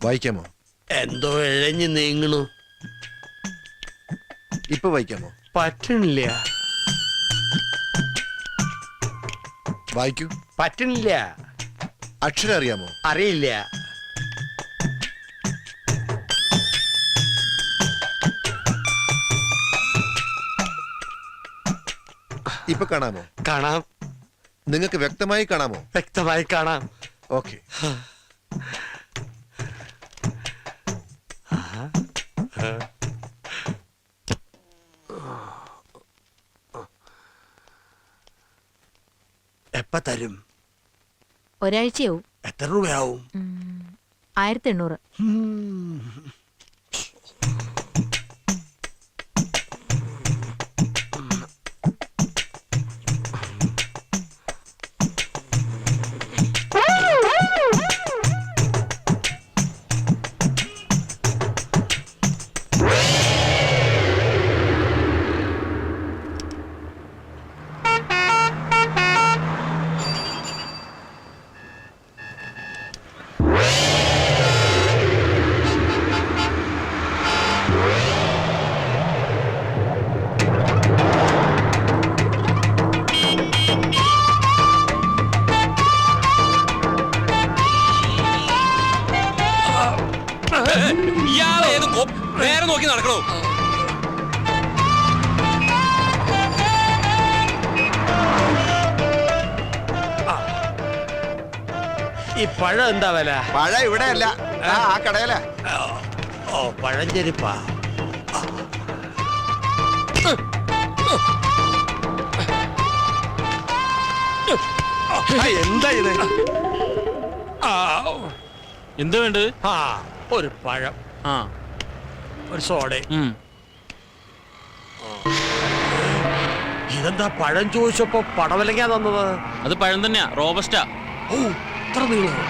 വായിക്കാമോ? എന്തോ ഇഴഞ്ഞു നീങ്ങണു. ഇപ്പൊ വായിക്കാമോ? പറ്റണില്ല. വായിക്കൂ. പറ്റണില്ല. അക്ഷരം അറിയാമോ? അറിയില്ല. ഇപ്പൊ കാണാമോ? കാണാം. നിങ്ങൾക്ക് വ്യക്തമായി കാണാമോ? വ്യക്തമായി കാണാം. ഓക്കെ. എപ്പ തരും? ഒരാഴ്ചയാവും. എത്ര രൂപയാവും? 1800. നേരെ നോക്കി നടക്കണോ? ഈ പഴം എന്താ വില? പഴം ഇവിടെ അല്ല, ആ കടയില. ഓ, പഴഞ്ചെരിപ്പാ. എന്താ ഇത്? എന്താ വേണ്ടത്? ആ, ഒരു പഴം, ഒരു സോഡ. ഇതെന്താ പഴം ചോദിച്ചപ്പോ പടവലങ്ങാ തന്നത്? അത് പഴം തന്നെയാ, റോബസ്റ്റാ. ഓ, ഇത്ര നീളം.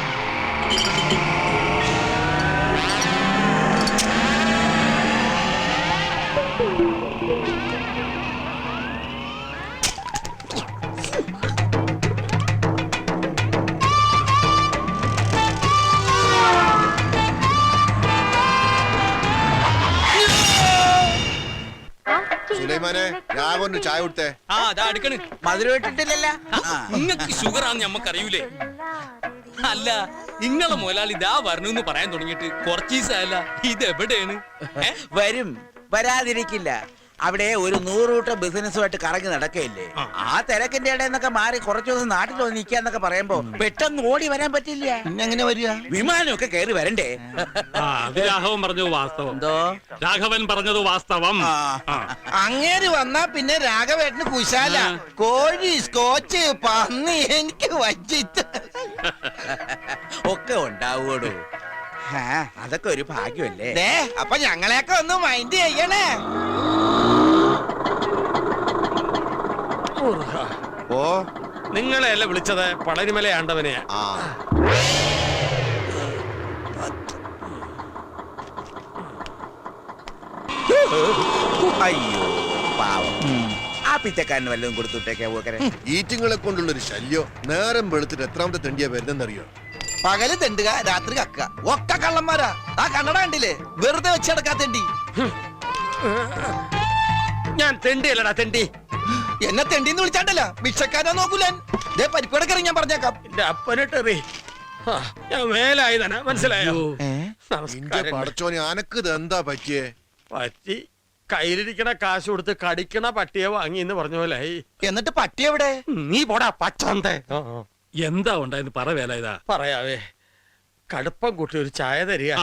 സുലൈമാനെ, രാഘവന് ചായ കൊടുത്തേ. മധുരം ഇട്ടിട്ടില്ലല്ലോ. നിങ്ങക്ക് ഷുഗർ ആണെന്ന് ഞമ്മക്കറിയൂലേ? അല്ല, നിങ്ങളെ മുതലാളി ഇതാ വരണമെന്ന് പറയാൻ തുടങ്ങിയിട്ട് കുറച്ച് ദിവസമല്ല. ഇത് എവിടെയാണ്? വരും, വരാതിരിക്കില്ല. അവിടെ ഒരു 100 കൂട്ടം ബിസിനസ്സുമായിട്ട് കറങ്ങി നടക്കയില്ലേ? ആ തിരക്കിന്റെ ഇടയിൽ നിന്നൊക്കെ മാറി കുറച്ചു ദിവസം നാട്ടിൽ വന്ന് നിൽക്കാന്നൊക്കെ പറയുമ്പോ പെട്ടെന്ന് ഓടി വരാൻ പറ്റില്ല. പിന്നെ എങ്ങനെ വരിക? വിമാനമൊക്കെ കയറി വരണ്ടേ? രാഘവൻ പറഞ്ഞത് വാസ്തവം. എന്തോ രാഘവൻ പറഞ്ഞത് വാസ്തവം. അങ്ങേര് വന്നാ പിന്നെ രാഘവേട്ടന് കുശാല. കോഴി, സ്കോച്ച്, പന്നി എനിക്ക് വച്ചിട്ട് ഒക്കെ ഉണ്ടാവൂടോ. അതൊക്കെ ഒരു ഭാഗ്യമല്ലേ. അപ്പൊ ഞങ്ങളെയൊക്കെ ഒന്ന് മൈൻഡ് ചെയ്യണേ. ഓ, നിങ്ങളെയല്ല വിളിച്ചത്, പളനിമല ആണ്ടവനെയാ. അയ്യോ പാവം, ആ പിച്ചക്കാരന് വല്ലതും കൊടുത്തുട്ടേക്കാ. ഈറ്റിങ്ങളെ കൊണ്ടുള്ളൊരു ശല്യം. നേരം വെളുത്തിട്ട് എത്രാമത്തെ തെണ്ടിയാ വരുന്നെന്നറിയോ? പകല് തെണ്ടുക, രാത്രി കക്ക. ഒക്കെ കള്ളന്മാരാ. ആ കണ്ണട കണ്ടില്ലേ? വെറുതെ വെച്ചെടുക്കാ തെണ്ടി. ഞാൻ തെണ്ടിയല്ലടാ തെണ്ടി. എന്നെ തെണ്ടിന്ന് വിളിച്ചാണ്ടല്ല, ഭിക്ഷക്കാരാ നോക്കൂലൻ. പരിപ്പടക്കറി ഞാൻ പറഞ്ഞേക്കാം. എന്റെ അപ്പനിട്ടെറി. ഞാൻ മേലായതന, മനസ്സിലായോ? പടച്ചോനെ, അനക്ക് എന്താ പറ്റിയേ? പറ്റി കയ്യിലിരിക്കണ കാശ് കൊടുത്ത് കടിക്കണ പട്ടിയെ വാങ്ങി എന്ന് പറഞ്ഞ പോലെ. എന്നിട്ട് പട്ടി എവിടെ? നീ പോടാ പച്ചന്തേ. എന്താ ഉണ്ടായെന്ന് പറ വേല. ഇതാ പറയാവേ, കടുപ്പം കൂട്ടി ഒരു ചായ തരിക.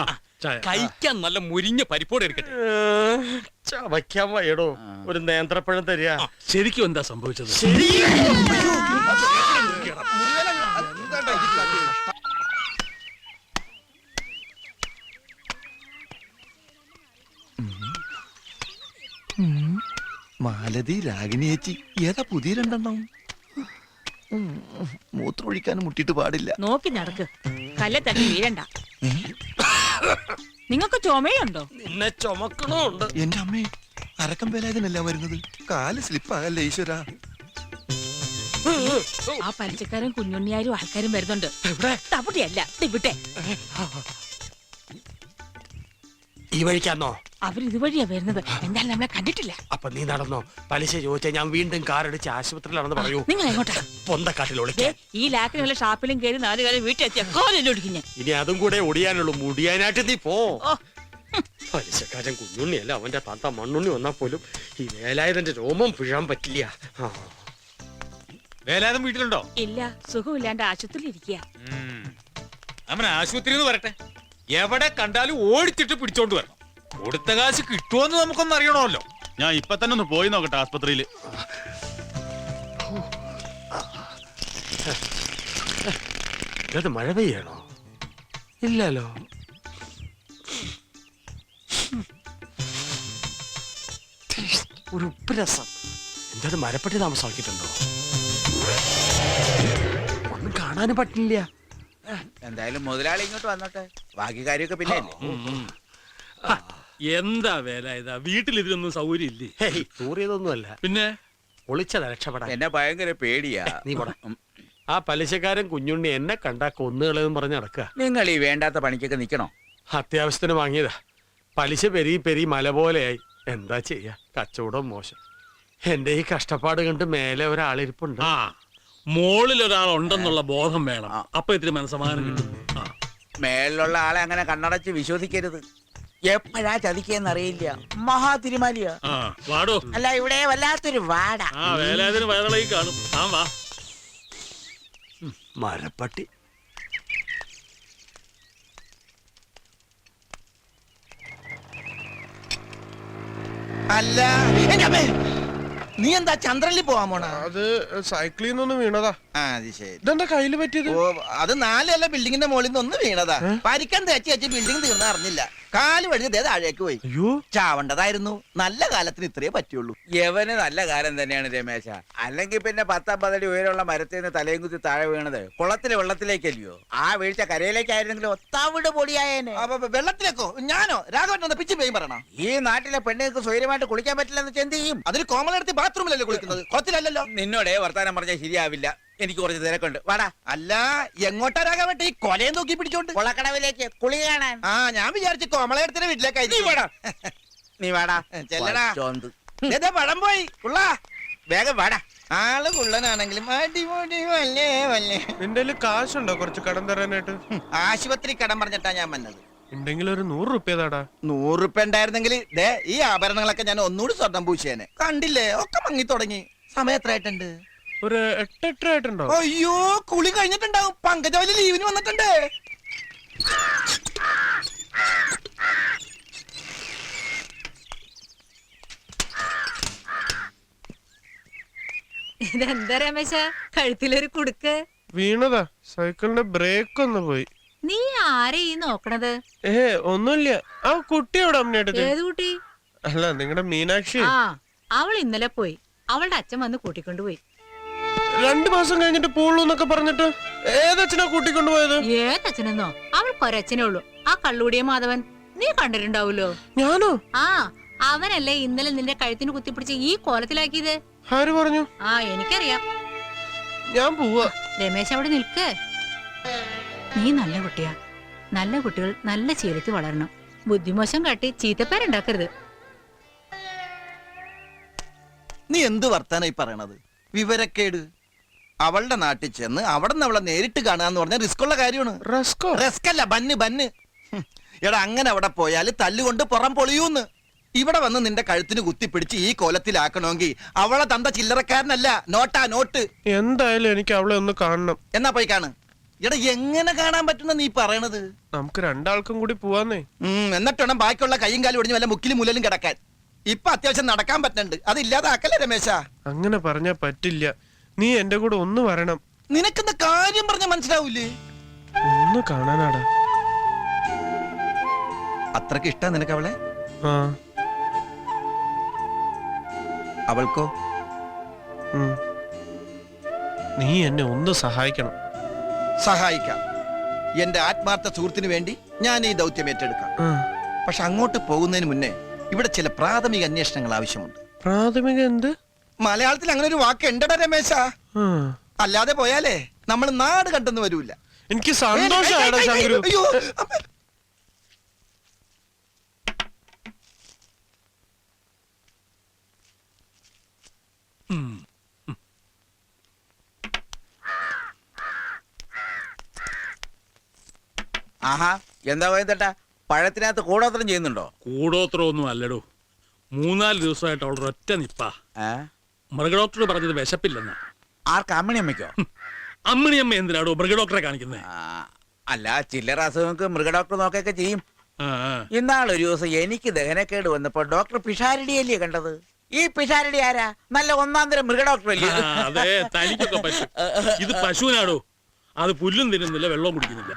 കഴിക്കാൻ നല്ല മുരിഞ്ഞ പരിപ്പോടെ എടുക്കട്ടെ. ചവയ്ക്കാൻ വയ്യടോ, ഒരു നേന്ത്രപ്പഴം തരിക. ശരിക്കും എന്താ സംഭവിച്ചത്? മാലതി, രാഗിണി ചേച്ചി, ഏതാ പുതിയ രണ്ടെണ്ണം? മൂത്രമൊഴിക്കാനും മുട്ടിട്ട് പാടില്ല. നോക്കി നടക്ക്, കല്ലെ തട്ടി വീഴണ്ട. നിങ്ങൾക്ക് ചുമയുണ്ടോ? നിന്നെ ചുമക്കണുണ്ട്. എന്റെ അമ്മേ, അരക്കം വേലാതിനല്ല വരുന്നത്. കാല് സ്ലിപ്പാകല്ലേ ഈശ്വര. ആ പലിശക്കാരും കുഞ്ഞുണ്ണിയാരും ആൾക്കാരും വരുന്നുണ്ട്. തവിടെയല്ല ഇവിടെ. ഈ വഴിക്കാന്നോ? അവരിതുവഴിയാ വരുന്നത്. എന്തായാലും നമ്മളെ കണ്ടിട്ടില്ല. അപ്പൊ നീ നടന്നോ? പലിശ ചോദിച്ചാൽ ഞാൻ വീണ്ടും കാറടിച്ച് ആശുപത്രിയിലാണെന്ന് പറയൂ. നിങ്ങൾ എങ്ങോട്ടാ? പൊന്തക്കാട്ടിൽ ഒളിക്കാൻ. ഈ ലാക്കിനുള്ള ഷാപ്പിലും കയറി 4 കാലം വീട്ടിലെത്തിയ കോലൊടിക്കും. ഇനി അതും കൂടെ ഒടിയാനുള്ളൂ. മുടിയാനായിട്ട് നീ പോ. പലിശക്കാരൻ കുഞ്ഞുണ്ണിയല്ല, അവന്റെ താത്ത മണ്ണുണ്ണി വന്നാ പോലും ഈ വേലായുധന്റെ രോമം പിഴാൻ പറ്റില്ല. വേലായുധം വീട്ടിലുണ്ടോ? ഇല്ല, സുഖമില്ലാണ്ട് ആശുപത്രിയിൽ ഇരിക്കുക. അവൻ ആശുപത്രിയിൽ നിന്ന് വരട്ടെ. എവിടെ കണ്ടാലും ഓടിച്ചിട്ട് പിടിച്ചോണ്ട് വരണം. കൊടുത്ത കാശ് കിട്ടുമോന്ന് നമുക്കൊന്ന് അറിയണമല്ലോ. ഞാൻ ഇപ്പൊ തന്നെ ഒന്ന് പോയി നോക്കട്ടെ ആസ്പത്രിയില്. ഇത് മഴ പെയ്യണോ? ഇല്ലല്ലോ. ഒരു ഉപ്പുരസം. എന്തായാലും മരപ്പെട്ടി താമസമാക്കിയിട്ടുണ്ടോ? ഒന്നും കാണാനും പറ്റില്ല. എന്തായാലും മുതലാളി ഇങ്ങോട്ട് വന്നോട്ടെ, ബാക്കി കാര്യമൊക്കെ പിന്നെ എന്താ വേലായുധ, വീട്ടിൽ ഇതിനൊന്നും സൗകര്യം ഇല്ലേ? ഹേയ്, തൂറിയതൊന്നുമല്ല, പിന്നെ ഒളിച്ചതാ രക്ഷപ്പെടാൻ. എന്നെ ഭയങ്കര പേടിയാ. നീ പോടാ. ആ പലിശക്കാരൻ കുഞ്ഞുണ്ണി എന്നെ കണ്ടാ കൊന്നുകളെന്ന് പറഞ്ഞ് നടക്കുക. നിങ്ങൾ ഈ വേണ്ടാത്ത പണിക്കൊക്കെ നിക്കണോ? അത്യാവശ്യത്തിന് വാങ്ങിയതാ. പലിശ പെരി പെരി മല പോലെയായി. എന്താ ചെയ്യാ, കച്ചവടം മോശം. എന്റെ ഈ കഷ്ടപ്പാട് കണ്ട് മേലെ ഒരാളിരിപ്പുണ്ട്. ആ, മോളിൽ ഒരാൾ ഉണ്ടെന്നുള്ള ബോധം വേണം. അപ്പൊ ഇത്തിരി മനസ്സമാധാനം കിട്ടും. മേലുള്ള ആളെ അങ്ങനെ കണ്ണടച്ച് വിശ്വസിക്കരുത്. എപ്പോഴാ ചതിക്കെന്നറിയില്ല. മഹാതിരുമാലിയാ. വാടോ. അല്ല, ഇവിടെ വല്ലാത്തൊരു വാട. ആ, വേലായുധന് വയറിളകി കാണും. ആ വാ. മരപ്പട്ടി. അല്ല എന്റെ അമ്മേ, നീ എന്താ ചന്ദ്രനിൽ പോവാൻ പോണ? അത് സൈക്കിളിൽ നിന്നൊന്ന് വീണതാ. അത് ശരി. ഇതെന്താ കയ്യില് പറ്റിയത്? ഓ, അത് 4 ബിൽഡിങ്ങിന്റെ മുകളിൽ നിന്ന് ഒന്ന് വീണതാ. പരിക്കാൻ തേച്ച് ബിൽഡിംഗ് തീർന്ന അറിഞ്ഞില്ല. കാല് വഴുതി താഴേക്ക് പോയി. അയ്യോ, ചാവണ്ടതായിരുന്നു. നല്ല കാലത്തിന് ഇത്രേ പറ്റുള്ളൂ. യവന് നല്ല കാലം തന്നെയാണ് രമേശ. അല്ലെങ്കിൽ പിന്നെ 10-50 അടി ഉയരമുള്ള മരത്തിൽ നിന്ന് തലയും കുത്തി താഴെ വീണത് കുളത്തിലെ വെള്ളത്തിലേക്കല്ലയോ? ആ വീഴ്ച കരയിലേക്കായിരുന്നെങ്കിലും ഒത്താവിട് പൊടിയായേനെ. വെള്ളത്തിലേക്കോ? ഞാനോ? രാഘവൻ പിച്ച് പേയും പറയണോ? ഈ നാട്ടിലെ പെണ്ണുങ്ങൾക്ക് സ്വൈര്യമായിട്ട് കുളിക്കാൻ പറ്റില്ലെന്ന് എന്ത് ചെയ്യും? അതിന് കോമലെടുത്ത് ബാത്റൂമിലല്ലേ കുളിക്കുന്നത്, കുളത്തിലല്ലല്ലോ. നിന്നോടെ വർത്താനം പറഞ്ഞാൽ ശരിയാവില്ല. എനിക്ക് കുറച്ച് തിരക്കുണ്ട്. വാടാ. അല്ല, എങ്ങോട്ടാ രാഘവട്ടെ ഈ കൊലയും നോക്കി പിടിച്ചോണ്ട്? കുളക്കടവിലേക്ക് കുളി കാണാൻ. ആ, ഞാൻ വിചാരിച്ചു കോമളയുടെ വീട്ടിലേക്കായി. നീ വാടാ. ചെല്ലടാ. ചോന്ത്. പഴം പോയി ഉള്ള വേഗം വാടാ. ആള് കുള്ളനാണെങ്കിലും അടിപൊളി വല്ലേ വല്ലേ. നിന്റെ കയ്യില് കാശുണ്ടോ കുറച്ച് കടം തരാനായിട്ട്? ആശുപത്രി കടം പറഞ്ഞിട്ടാ ഞാൻ വന്നത്. ഉണ്ടെങ്കിൽ ഒരു 100 റുപ്യ താടാ. 100 റുപ്യ ഉണ്ടായിരുന്നെങ്കിൽ ഈ ആഭരണങ്ങളൊക്കെ ഞാൻ ഒന്നുകൂടി സ്വർണം പൂശേനെ. കണ്ടില്ലേ, ഒക്കെ മങ്ങി തുടങ്ങി. സമയം എത്രയായിട്ടുണ്ട്? ഒരു 8 ആയിട്ടുണ്ടോ? അയ്യോ, കുളി കഴിഞ്ഞിട്ടുണ്ടാവും. പങ്കജവലി ലീവിന് വന്നിട്ടുണ്ട്. ഇതെന്താ രമേശ, കഴുത്തിലൊരു കുടുക്ക്? വീണതാ. സൈക്കിളിന്റെ ബ്രേക്ക് ഒന്ന് പോയി. നീ ആരെ ഈ നോക്കണത്? ഒന്നുമില്ല. ആ കുട്ടി എവിടെ അമ്മയുടെ? ഏത് കുട്ടി? അല്ല, നിങ്ങളുടെ മീനാക്ഷി. ആ, അവൾ ഇന്നലെ പോയി. അവളുടെ അച്ഛൻ വന്ന് കൂട്ടിക്കൊണ്ടുപോയി. 2 മാസം കഴിഞ്ഞിട്ട് പോളൂ എന്നൊക്കെ പറഞ്ഞിട്ട് ഏതച്ഛനാ കൂട്ടിക്കൊണ്ടുപോയത്? ഏതച്ഛനെന്നോ? അവൾക്കൊരച്ഛനേ ഉള്ളൂ, ആ കള്ളൂടിയ മാധവൻ. നീ കണ്ടിട്ടുണ്ടാവൂലോ. ഞാനോ? ആ, അവനല്ലേ ഇന്നലെ നിന്റെ കഴുത്തിന് കുത്തിപ്പിടിച്ച് ഈ കോലത്തിലാക്കിയത്. ആര് പറഞ്ഞു? ആ, എനിക്കറിയാം. ഞാൻ പോവാ. രമേശ് അവിടെ നിൽക്ക്. നീ നല്ല കുട്ടിയാ. നല്ല കുട്ടികൾ നല്ല ശീലത്തിൽ വളരണം. ബുദ്ധിമോശം കാട്ടി ചീത്തപ്പേരുണ്ടാക്കരുത്. നീ എന്ത് വർത്താനായി പറയണത്? വിവരക്കേട്. അവളുടെ നാട്ടിൽ ചെന്ന് അവിടെ നിന്ന് അവളെ നേരിട്ട് കാണാന്ന് പറഞ്ഞാൽ റിസ്ക് ഉള്ള കാര്യമാണ്. റിസ്ക് അല്ല, ബന്ന്. എടാ, അങ്ങനെ അവിടെ പോയാൽ തല്ലുകൊണ്ട് പുറം പൊളിയൂന്ന്. ഇവിടെ വന്ന് നിന്റെ കഴുത്തിന് കുത്തിപ്പിടിച്ച് ഈ കോലത്തിലാക്കണമെങ്കിൽ അവളെ തന്ത ചില്ലറക്കാരനല്ല, നോട്ടാ നോട്ട്. എന്തായാലും എനിക്ക് അവളെ ഒന്ന് കാണണം. എന്നാ പോയി കാണ്. എടാ, എങ്ങനെ കാണാൻ പറ്റുന്ന നീ പറയണത്? നമുക്ക് 2 ആൾക്കും കൂടി പോവാന്നേ. എന്നിട്ട് വേണം ബാക്കിയുള്ള കൈയും കാലും ഒടിഞ്ഞ് വല്ല മുക്കിലും മുലലും കിടക്കാൻ. ഇപ്പൊ അത്യാവശ്യം നടക്കാൻ പറ്റുന്നുണ്ട്, അത് ഇല്ലാതാക്കല്ലേ രമേശ? അങ്ങനെ പറഞ്ഞാ പറ്റില്ല. നീ എന്റെ കൂടെ ഒന്ന് വരണം. നിനക്കെന്താ കാര്യം പറഞ്ഞ മനസ്സിലാവൂലേ? ഒന്ന് കാണാനാടാ. അത്രക്ക് ഇഷ്ടാ നിനക്ക് അവളെ? ആ. അവൾക്കോ? നീ എന്നെ ഒന്ന് സഹായിക്കണം. സഹായിക്കാം. എന്റെ ആത്മാർത്ഥ സുഹൃത്തിന് വേണ്ടി ഞാൻ ഈ ദൗത്യം ഏറ്റെടുക്കാം. പക്ഷെ അങ്ങോട്ട് പോകുന്നതിന് മുന്നേ ഇവിടെ ചില പ്രാഥമിക അന്വേഷണങ്ങൾ ആവശ്യമുണ്ട്. പ്രാഥമിക എന്ത്? മലയാളത്തിൽ അങ്ങനെ ഒരു വാക്ക് ഉണ്ടടാ രമേശ. ആ. അല്ലാതെ പോയാലേ നമ്മൾ നാട് കണ്ടെന്ന് വരൂല. എനിക്ക് സന്തോഷാടാ ശങ്കരു. അയ്യോ, അമ്മ. ആഹാ, എന്താ പോയതേട്ടാ, പഴത്തിനകത്ത് കൂടോത്രം ചെയ്യുന്നുണ്ടോ? കൂടോത്രമൊന്നും അല്ലടോ, 3-4 ദിവസമായിട്ട് അവളുടെ ഒറ്റ നിപ്പാ. ഏ? മൃഗഡോക്ടർ പറഞ്ഞത് വിശപ്പില്ലെന്നാ. ആർക്ക്, അമ്മണിയമ്മയ്ക്കോ? അമ്മിണിയമ്മ എന്തിനാടോ മൃഗഡോക്ടറെ കാണിക്കുന്നത്? അല്ല, ചില്ലറ അസുഖങ്ങൾക്ക് മൃഗഡോക്ടർ നോക്കൊക്കെ ചെയ്യും. ആ, ആ. ഇന്നാളൊരു ദിവസം എനിക്ക് ദഹനക്കേട് വന്നപ്പോ ഡോക്ടർ പിഷാരടിയല്ലേ കണ്ടത്. ഈ പിഷാരടി ആരാ? നല്ല ഒന്നാം തരം മൃഗഡോക്ടർ അല്ലേ? ആ, അതെ, തനിക്കൊക്കെ പശു. ഇത് പശുവിനാടോ, അത് പുല്ലും തിന്നുന്നില്ല, വെള്ളവും കുടിക്കുന്നില്ല.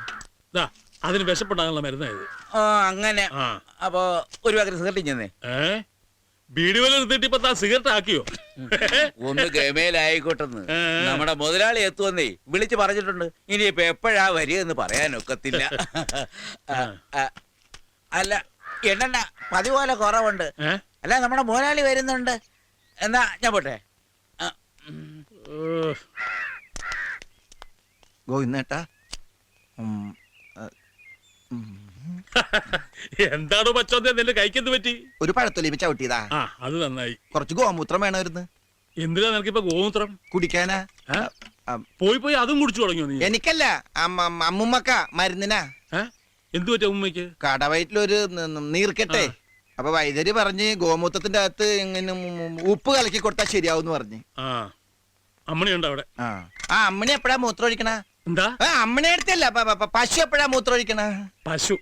ദാ, അതിന് വിശപ്പുണ്ടാകാനുള്ള മരുന്നായത്. അങ്ങനെ. ആ. അപ്പൊ ഒരു പകരം സിഗരറ്റ് ചെന്നേ. ബീഡി വല നിർത്തിയിട്ട് ഇപ്പൊ താൻ സിഗരറ്റ് ആക്കിയോ? ഒന്ന് ഗമേലായിക്കോട്ടെന്ന് ഏ. നമ്മുടെ മുതലാളി എത്തുവന്നേ വിളിച്ചു പറഞ്ഞിട്ടുണ്ട്. ഇനിയിപ്പൊ എപ്പോഴാ വരികയെന്ന് പറയാനൊക്കത്തില്ല. അല്ല, എണ്ണ പതിപോലെ കുറവുണ്ട്. അല്ല, നമ്മുടെ മുതലാളി വരുന്നുണ്ട്. എന്നാ ഞാൻ പോട്ടെ. ഗോവിന്ദേട്ടാ, എന്താണോ പച്ചോന്തേ നിന്റെ കൈക്കെന്ത് പറ്റി? ഒരു പഴത്തൊലി ചവിട്ടിയതാ. ആ, അത് നന്നായി. കുറച്ച് ഗോമൂത്രം വേണമായിരുന്നു. എന്തിനാ നിനക്കിപ്പോ ഗോമൂത്രം? കുടിക്കാനാ? പോയി പോയി അതും കുടിച്ചു തുടങ്ങിയോ നീ? എനിക്കല്ല, അമ്മുമ്മക്ക മരുന്നിനാ. എന്തു പറ്റി അമ്മയ്ക്ക്? കടവയറ്റിലൊരു നീർക്കെട്ടെ. അപ്പൊ വൈദ്യര് പറഞ്ഞ് ഗോമൂത്രത്തിന്റെ അകത്ത് ഇങ്ങനെ ഉപ്പ് കലക്കി കൊടുത്താൽ ശരിയാവും പറഞ്ഞ്. ആ, അമ്മണി ഉണ്ടോ അവിടെ? ആ, അമ്മണി എപ്പോഴാ മൂത്രം ഒഴിക്കണ? എന്താ? അമ്മണി അടുത്തല്ല, പശു എപ്പോഴാ മൂത്രം ഒഴിക്കണ? പശു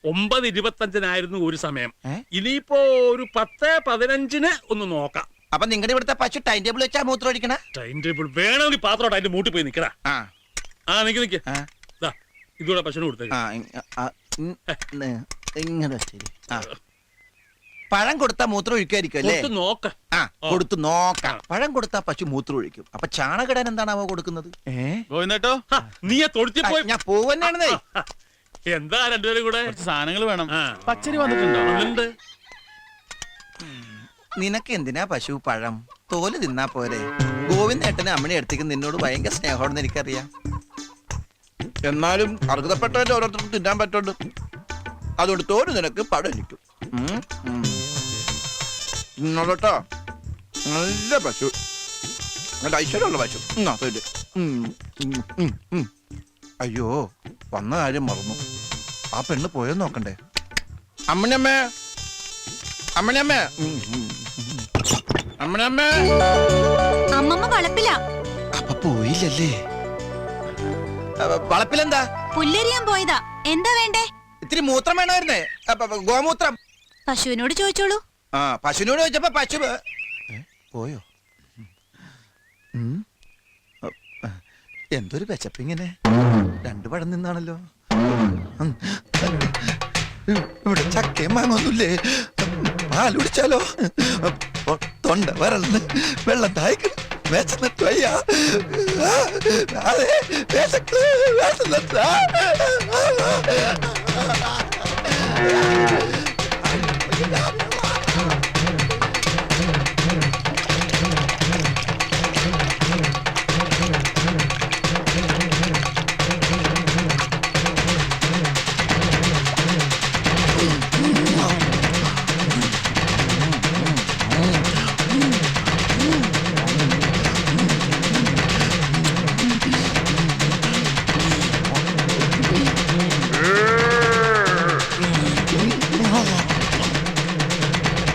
9:25 ഒരു സമയം. ഇനിയിപ്പോ ഒരു 10:15 ഒന്ന് നോക്കാം. അപ്പൊ നിങ്ങളുടെ ഇവിടുത്തെ പശു ടൈം ടേബിൾ വെച്ചാ മൂത്രം ഒഴിക്കണ? ടൈം ടേബിൾ വേണമെങ്കിൽ പാത്രോട്ട് അതിന്റെ മൂട്ടി പോയി നിക്കടാ. ആ, നിക്ക് ഇതൂടെ പശുവിന് കൊടുത്തേക്ക്. ഇങ്ങനെ ശരി. പഴം കൊടുത്താ മൂത്രം ഒഴിക്കുമായിരിക്കും അല്ലേ? നോക്ക. കൊടുത്തു നോക്കാം. പഴം കൊടുത്താ പശു മൂത്രം ഒഴിക്കും. അപ്പൊ ചാണകിടാൻ എന്താണാവോ കൊടുക്കുന്നത്? ഗോവിന്ദേട്ടോ, നീ തൊഴുത്തി പോയി. ഞാൻ പോവന്നെയാണെന്നേ. എന്താ രണ്ടുപേരും കൂടെ? കുറച്ച് സാധനങ്ങൾ വേണം. പച്ചരി വന്നിട്ടുണ്ടോ? ഉണ്ട്. നിനക്ക് എന്തിനാ പശു പഴം? തോല് തിന്നാ പോരെ. ഗോവിന്ദേട്ടന് അമ്മണി അടുത്തേക്ക് നിന്നോട് ഭയങ്കര സ്നേഹമാണെന്ന് എനിക്കറിയാം. എന്നാലും അർഹതപ്പെട്ടവന്റെ ഓരോരുത്തർക്കും തിന്നാൻ പറ്റുണ്ട്. അതുകൊണ്ട് തോല് നിനക്ക് പഴം എനിക്കും. കേട്ടോ, നല്ല പശു, നല്ല ഐശ്വര്യമുള്ള പശു. അയ്യോ, വന്ന കാര്യം മറന്നു. ആ പെണ്ണ് പോയെന്ന് നോക്കണ്ടേ? അമ്മണിയമ്മേ, അമ്മണിയമ്മേ, അമ്മണിയമ്മേ. അമ്മമ്മ വളപ്പില. അപ്പൊ പോയില്ലല്ലേ? വളപ്പിലെന്താ? പുല്ലരിയാൻ പോയതാ. എന്താ വേണ്ടേ? ഇത്തിരി മൂത്രം വേണമായിരുന്നേ, ഗോമൂത്രം. പശുവിനോട് ചോദിച്ചോളൂ. പശുവിനോട് ചോദിച്ചപ്പോ പശു പോയോ? എന്തൊരു വിശപ്പിങ്ങനെ. 2 പഴം നിന്നാണല്ലോ. ഇവിടെ ചക്കയും മാങ്ങൊന്നുമില്ലേ? പാൽ കുടിച്ചാലോ? തൊണ്ട വരൾന്ന് വെള്ളം തായ്ക്കണം. വിശന്നിട്ട് വയ്യ. അതെ, വിശന്നിട്ട്